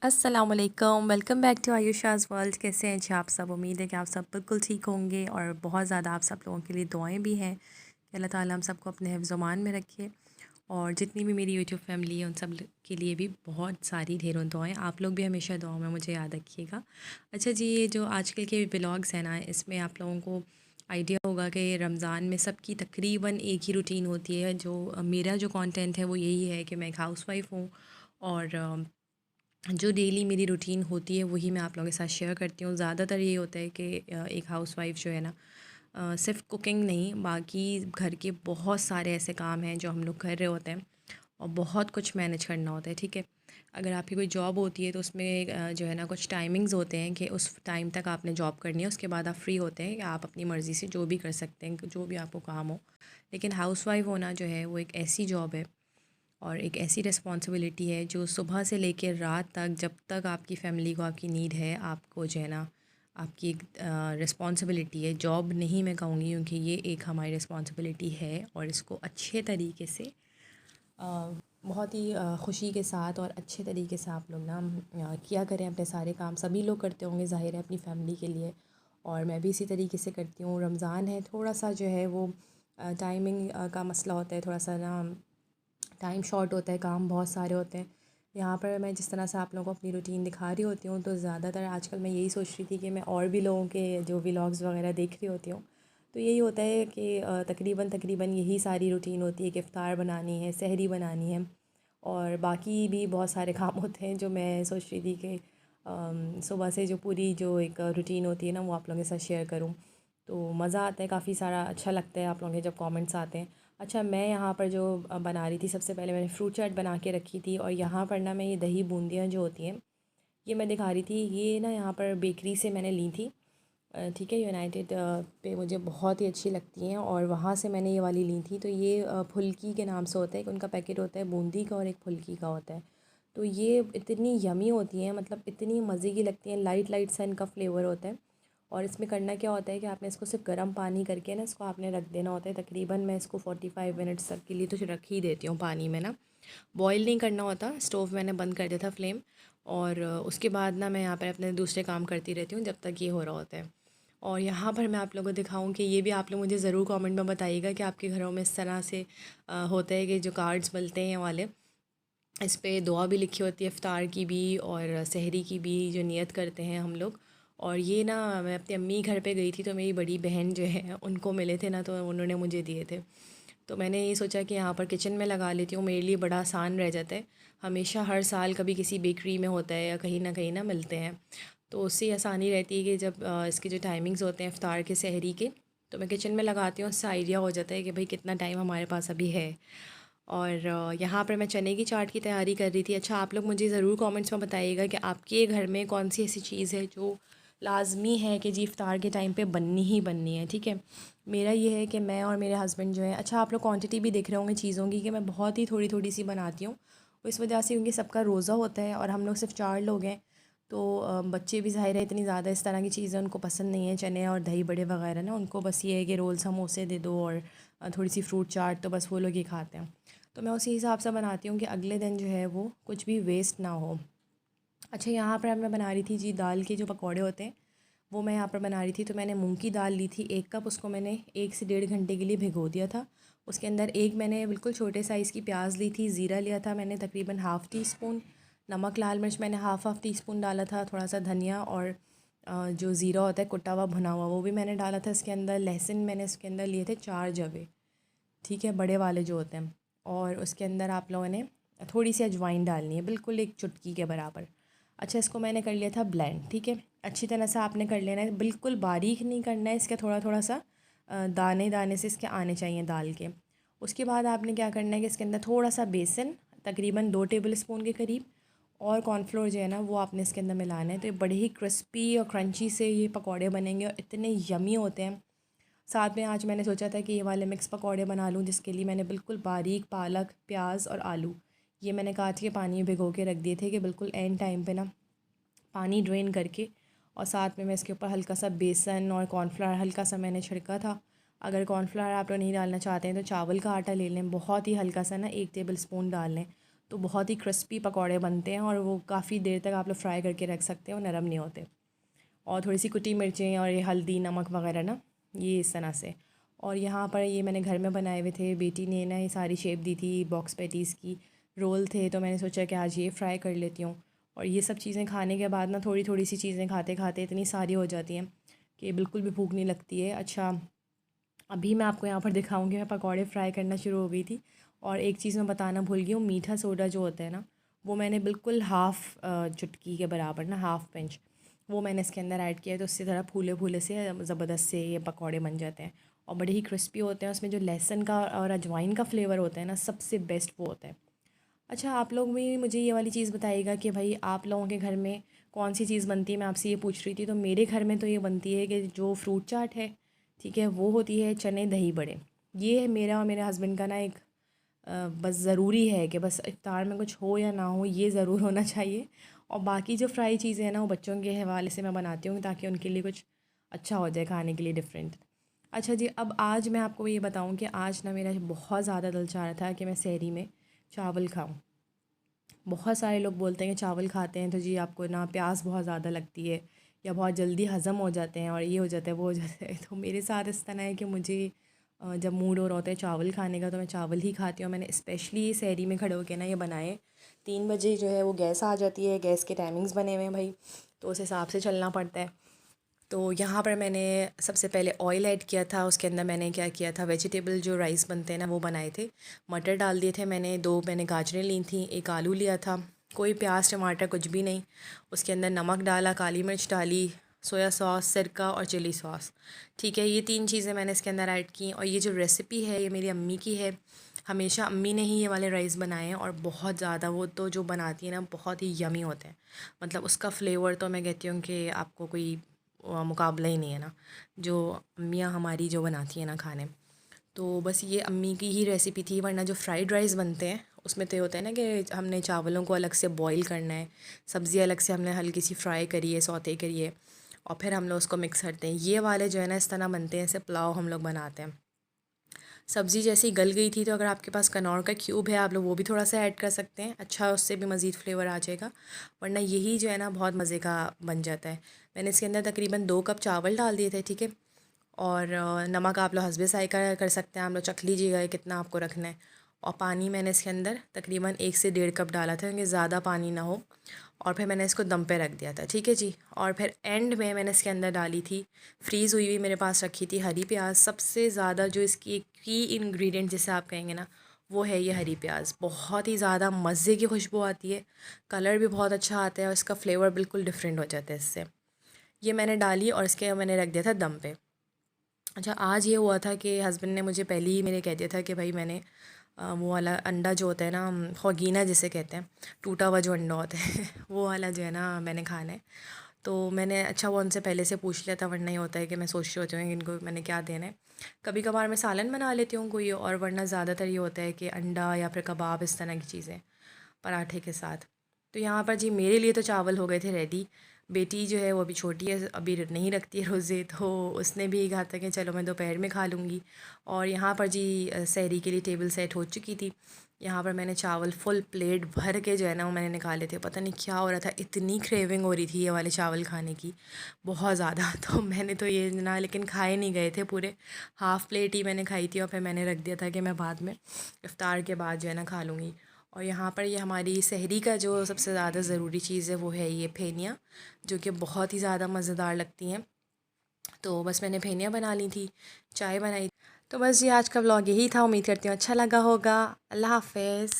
अस्सलामुअलैकुम, welcome back to आयुषाज़ world. कैसे हैं जी आप सब? उम्मीद है कि आप सब बिल्कुल ठीक होंगे और बहुत ज़्यादा आप सब लोगों के लिए दुआएं भी हैं कि अल्लाह ताला हम सबको अपने हिफ्ज़-ओ-मान में रखे। और जितनी भी मेरी यूट्यूब फैमिली है उन सब के लिए भी बहुत सारी ढेरों दुआएं। आप लोग भी हमेशा दुआओं में मुझे याद रखिएगा। अच्छा जी, ये जो आजकल के व्लॉग्स हैं ना, इसमें आप लोगों को आइडिया होगा कि रमज़ान में सबकी तकरीबन एक ही रूटीन होती है। जो मेरा जो कंटेंट है वो यही है कि मैं एक हाउसवाइफ़ हूँ और जो डेली मेरी रूटीन होती है वही मैं आप लोगों के साथ शेयर करती हूँ। ज़्यादातर ये होता है कि एक हाउसवाइफ जो है ना, सिर्फ कुकिंग नहीं, बाकी घर के बहुत सारे ऐसे काम हैं जो हम लोग कर रहे होते हैं और बहुत कुछ मैनेज करना होता है। ठीक है, अगर आपकी कोई जॉब होती है तो उसमें जो है ना कुछ टाइमिंग्स होते हैं कि उस टाइम तक आपने जॉब करनी है, उसके बाद आप फ्री होते हैं या आप अपनी मर्ज़ी से जो भी कर सकते हैं, जो भी आपको काम हो। लेकिन हाउसवाइफ होना जो है वो एक ऐसी जॉब है और एक ऐसी रिस्पॉन्सिबिलिटी है जो सुबह से लेकर रात तक, जब तक आपकी फ़ैमिली को आपकी नीड है, आपको जो है ना आपकी एक रिस्पॉन्सिबिलिटी है। जॉब नहीं मैं कहूँगी, क्योंकि ये एक हमारी रिस्पॉन्सिबिलिटी है और इसको अच्छे तरीके से बहुत ही खुशी के साथ और अच्छे तरीके से आप लोग ना किया करें अपने सारे काम। सभी लोग करते होंगे ज़ाहिर है अपनी फ़ैमिली के लिए, और मैं भी इसी तरीके से करती हूँ। रमज़ान है, थोड़ा सा जो है वो टाइमिंग का मसला होता है, थोड़ा सा ना टाइम शॉर्ट होता है, काम बहुत सारे होते हैं। यहाँ पर मैं जिस तरह से आप लोगों को अपनी रूटीन दिखा रही होती हूँ, तो ज़्यादातर आजकल मैं यही सोच रही थी कि मैं और भी लोगों के जो व्लॉग्स वगैरह देख रही होती हूँ, तो यही होता है कि तकरीबन तकरीबन यही सारी रूटीन होती है कि इफ़्तार बनानी है, सहरी बनानी है और बाकी भी बहुत सारे काम होते हैं जो मैं सोच रही थी कि सुबह से जो पूरी जो एक रूटीन होती है ना, वो आप लोगों के साथ शेयर करूँ। तो मज़ा आता है, काफ़ी सारा अच्छा लगता है आप लोगों के जब कमेंट्स आते हैं। अच्छा, मैं यहाँ पर जो बना रही थी, सबसे पहले मैंने फ्रूट चाट बना के रखी थी और यहाँ पर ना मैं ये दही बूंदियाँ जो होती हैं ये मैं दिखा रही थी। ये ना यहाँ पर बेकरी से मैंने ली थी। ठीक है, यूनाइटेड पे मुझे बहुत ही अच्छी लगती हैं और वहाँ से मैंने ये वाली ली थी। तो ये फुल्की के नाम से होता है, कि उनका पैकेट होता है बूंदी का और एक फुल्की का होता है। तो ये इतनी यमी होती हैं, मतलब इतनी मज़े की लगती हैं, लाइट लाइट सा इनका फ्लेवर होता है। और इसमें करना क्या होता है कि आपने इसको सिर्फ गर्म पानी करके ना इसको आपने रख देना होता है। तकरीबन मैं इसको 45 मिनट्स तक के लिए तो रख ही देती हूँ पानी में ना, बॉईल नहीं करना होता। स्टोव मैंने बंद कर दिया था फ्लेम, और उसके बाद ना मैं यहाँ पर अपने दूसरे काम करती रहती हूँ जब तक ये हो रहा होता है। और यहाँ पर मैं आप लोगों को दिखाऊं कि ये भी आप लोग मुझे ज़रूर कमेंट में बताइएगा कि आपके घरों में इस तरह से होता है कि जो कार्ड्स मिलते हैं वाले, इस पे दुआ भी लिखी होती है, इफ़्तार की भी और सहरी की भी, जो नियत करते हैं हम लोग। और ये ना मैं अपनी अम्मी घर पे गई थी, तो मेरी बड़ी बहन जो है उनको मिले थे ना, तो उन्होंने मुझे दिए थे। तो मैंने ये सोचा कि यहाँ पर किचन में लगा लेती हूँ, मेरे लिए बड़ा आसान रह जाता है। हमेशा हर साल कभी किसी बेकरी में होता है या कहीं ना मिलते हैं, तो उससे आसानी रहती है कि जब इसके जो टाइमिंग्स होते हैं इफ़्तार के, सहरी के, तो मैं किचन में लगाती हूँ। उससे आइडिया हो जाता है कि भाई कितना टाइम हमारे पास अभी है। और यहाँ पर मैं चने की चाट की तैयारी कर रही थी। अच्छा, आप लोग मुझे ज़रूर कमेंट्स में बताइएगा कि आपके घर में कौन सी ऐसी चीज़ है जो लाजमी है कि जी इफ़्तार के टाइम पे बननी ही बननी है। ठीक है, मेरा ये है कि मैं और मेरे हस्बैंड जो है, अच्छा आप लोग क्वांटिटी भी देख रहे होंगे चीज़ों की कि मैं बहुत ही थोड़ी थोड़ी सी बनाती हूँ। तो इस वजह से, क्योंकि सबका रोज़ा होता है और हम लोग सिर्फ 4 लोग हैं, तो बच्चे भी ज़ाहिर है इतनी ज़्यादा इस तरह की चीज़ें उनको पसंद नहीं है, चने और दही बड़े वगैरह ना। उनको बस ये है कि रोल समोसे दे दो और थोड़ी सी फ्रूट चाट, तो बस वो लोग ही खाते हैं। तो मैं उसी हिसाब से बनाती हूँ कि अगले दिन जो है वो कुछ भी वेस्ट ना हो। अच्छा, यहाँ पर मैं बना रही थी जी दाल के जो पकौड़े होते हैं, वो मैं यहाँ पर बना रही थी। तो मैंने मूंग की दाल ली थी 1 कप, उसको मैंने 1 से 1.5 घंटे के लिए भिगो दिया था। उसके अंदर एक मैंने बिल्कुल छोटे साइज़ की प्याज ली थी, ज़ीरा लिया था मैंने तकरीबन हाफ़ टी स्पून, नमक लाल मिर्च मैंने हाफ़ टी स्पून डाला था, थोड़ा सा धनिया और जो ज़ीरा होता है कुटा हुआ भुना हुआ, वो भी मैंने डाला था इसके अंदर। लहसुन मैंने इसके अंदर लिए थे 4 जवे, ठीक है, बड़े वाले जो होते हैं। और उसके अंदर आप लोगों ने थोड़ी सी अजवाइन डालनी है, बिल्कुल एक चुटकी के बराबर। अच्छा, इसको मैंने कर लिया था ब्लेंड। ठीक है, अच्छी तरह से आपने कर लेना है, बिल्कुल बारीक नहीं करना है, इसके थोड़ा थोड़ा सा दाने दाने से इसके आने चाहिए दाल के। उसके बाद आपने क्या करना है कि इसके अंदर थोड़ा सा बेसन, तकरीबन 2 टेबल स्पून के करीब, और कॉर्नफ्लोर जो है ना वो आपने इसके अंदर मिलाना है। तो ये बड़े ही क्रिस्पी और क्रंची से ये पकौड़े बनेंगे और इतने यमी होते हैं। साथ में आज मैंने सोचा था कि ये वाले मिक्स पकौड़े बना लूँ, जिसके लिए मैंने बिल्कुल बारीक पालक, प्याज और आलू ये मैंने काट के पानी में भिगो के रख दिए थे, कि बिल्कुल एंड टाइम पे ना पानी ड्रेन करके, और साथ में मैं इसके ऊपर हल्का सा बेसन और कॉर्नफ्लावर हल्का सा मैंने छिड़का था। अगर कॉर्नफ्लावर आप लोग नहीं डालना चाहते हैं तो चावल का आटा ले लें, बहुत ही हल्का सा ना 1 टेबल स्पून डाल लें। तो बहुत ही क्रिस्पी पकौड़े बनते हैं और वो काफ़ी देर तक आप लोग फ्राई करके रख सकते हैं, वो नरम नहीं होते। और थोड़ी सी कुटी मिर्चें और ये हल्दी नमक वगैरह ना, ये इस तरह से। और यहाँ पर ये मैंने घर में बनाए हुए थे, बेटी ने ना ये सारी शेप दी थी बॉक्स पैटीज़ की। रोल थे तो मैंने सोचा कि आज ये फ्राई कर लेती हूँ। और ये सब चीज़ें खाने के बाद ना थोड़ी थोड़ी सी चीज़ें खाते खाते इतनी सारी हो जाती हैं कि बिल्कुल भी भूख नहीं लगती है। अच्छा, अभी मैं आपको यहाँ पर दिखाऊंगी, मैं पकौड़े फ्राई करना शुरू हो गई थी। और एक चीज़ मैं बताना भूल गई हूँ, मीठा सोडा जो होता है ना, वो मैंने बिल्कुल हाफ़ चुटकी के बराबर ना, हाफ़ पिंच, वो मैंने इसके अंदर ऐड किया है। तो उससे ज़रा फूले फूले से ज़बरदस्त से ये पकौड़े बन जाते हैं और बड़े ही क्रिस्पी होते हैं। उसमें जो लहसुन का और अजवाइन का फ्लेवर होता है ना, सबसे बेस्ट वो होता है। अच्छा, आप लोग भी मुझे ये वाली चीज़ बताइएगा कि भाई आप लोगों के घर में कौन सी चीज़ बनती है। मैं आपसे ये पूछ रही थी। तो मेरे घर में तो ये बनती है कि जो फ्रूट चाट है, ठीक है, वो होती है चने दही बड़े। ये है मेरा और मेरे हस्बैंड का ना एक बस ज़रूरी है कि बस इफ्तार में कुछ हो या ना हो, ये ज़रूर होना चाहिए। और बाकी जो फ्राई चीज़ें हैं ना, वो बच्चों के हवाले से मैं बनाती हूँ ताकि उनके लिए कुछ अच्छा हो जाए खाने के लिए, डिफरेंट। अच्छा जी, अब आज मैं आपको ये बताऊँ कि आज ना मेरा बहुत ज़्यादा दिल चाह रहा था कि मैं सहरी में चावल खाऊं। बहुत सारे लोग बोलते हैं कि चावल खाते हैं तो जी आपको ना प्यास बहुत ज़्यादा लगती है या बहुत जल्दी हज़म हो जाते हैं और ये हो जाता है वो हो जाता है। तो मेरे साथ इस तरह है कि मुझे जब मूड हो रहा होता है चावल खाने का तो मैं चावल ही खाती हूँ। मैंने स्पेशली सहरी में खड़े होकर ना ये बनाए। 3 बजे जो है वो गैस आ जाती है, गैस के टाइमिंग्स बने हुए हैं भाई, तो उस हिसाब से चलना पड़ता है। तो यहाँ पर मैंने सबसे पहले ऑयल ऐड किया था, उसके अंदर मैंने क्या किया था, वेजिटेबल जो राइस बनते हैं ना वो बनाए थे। मटर डाल दिए थे मैंने, 2 मैंने गाजरें ली थी, एक आलू लिया था, कोई प्याज टमाटर कुछ भी नहीं। उसके अंदर नमक डाला, काली मिर्च डाली, सोया सॉस, सिरका और चिली सॉस, ठीक है। ये 3 चीज़ें मैंने इसके अंदर ऐड की। और ये जो रेसिपी है ये मेरी अम्मी की है। हमेशा अम्मी ने ही ये वाले राइस बनाए हैं और बहुत ज़्यादा, वो तो जो बनाती है ना बहुत ही यमी होते हैं। मतलब उसका फ्लेवर तो मैं कहती हूँ कि आपको कोई मुकाबला ही नहीं है ना, जो अम्मियाँ हमारी जो बनाती हैं ना खाने। तो बस ये अम्मी की ही रेसिपी थी। वरना जो फ्राइड राइस बनते हैं उसमें तो ये होता है ना कि हमने चावलों को अलग से बॉईल करना है, सब्ज़ी अलग से हमने हल्की सी फ्राई करी है, सौते करी है, और फिर हम लोग उसको मिक्स करते हैं। ये वाले जो है ना इस तरह बनते हैं, ऐसे पुलाव हम लोग बनाते हैं। सब्ज़ी जैसी गल गई थी तो अगर आपके पास कनौर का क्यूब है आप लोग वो भी थोड़ा सा ऐड कर सकते हैं, अच्छा उससे भी मज़ीद फ्लेवर आ जाएगा। वरना यही जो है ना बहुत मज़े का बन जाता है। मैंने इसके अंदर तकरीबन 2 कप चावल डाल दिए थे, ठीक है। और नमक आप लोग हस्बे ज़ायक़ा कर सकते हैं, आप लोग चख लीजिएगा कितना आपको रखना है। और पानी मैंने इसके अंदर तकरीबन 1 से 1.5 कप डाला था क्योंकि ज़्यादा पानी ना हो। और फिर मैंने इसको दम पे रख दिया था, ठीक है जी। और फिर एंड में मैंने इसके अंदर डाली थी, फ्रीज़ हुई हुई मेरे पास रखी थी, हरी प्याज। सबसे ज़्यादा जो इसकी एक की इंग्रेडिएंट जिसे आप कहेंगे ना, वो है ये हरी प्याज। बहुत ही ज़्यादा मज़े की खुशबू आती है, कलर भी बहुत अच्छा आता है और इसका फ्लेवर बिल्कुल डिफरेंट हो जाता है इससे। ये मैंने डाली और इसके मैंने रख दिया था दम पे। अच्छा, आज ये हुआ था कि हस्बैंड ने मुझे पहले ही मेरे कह दिया था कि भाई मैंने वो वाला अंडा जो होता है ना, होगीना जिसे कहते हैं, टूटा हुआ जो अंडा होता है वो वाला जो है ना मैंने खाना है। तो मैंने अच्छा वो उनसे पहले से पूछ लिया था, वरना ये होता है कि मैं सोच रही होती हूँ कि इनको मैंने क्या देना है। कभी कभार मैं सालन बना लेती हूँ कोई, और वरना ज़्यादातर ये होता है कि अंडा या फिर कबाब, इस तरह की चीज़ें पराठे के साथ। तो यहाँ पर जी मेरे लिए तो चावल हो गए थे रेडी। बेटी जो है वो अभी छोटी है, अभी नहीं रखती है रोज़े, तो उसने भी कहा था कि चलो मैं दोपहर में खा लूँगी। और यहाँ पर जी सहरी के लिए टेबल सेट हो चुकी थी। यहाँ पर मैंने चावल फुल प्लेट भर के जो है ना वो मैंने निकाले थे। पता नहीं क्या हो रहा था, इतनी क्रेविंग हो रही थी ये वाले चावल खाने की, बहुत ज़्यादा तो मैंने तो ये ना, लेकिन खाए नहीं गए थे पूरे, हाफ़ प्लेट ही मैंने खाई थी। और फिर मैंने रख दिया था कि मैं बाद में इफ़्तार के बाद जो है ना खा लूँगी। और यहाँ पर ये हमारी सहरी का जो सबसे ज़्यादा ज़रूरी चीज़ है वो है ये फेनिया, जो कि बहुत ही ज़्यादा मज़ेदार लगती हैं। तो बस मैंने फेनिया बना ली थी, चाय बनाई। तो बस ये आज का व्लॉग यही था, उम्मीद करती हूँ अच्छा लगा होगा। अल्लाह हाफ़िज़।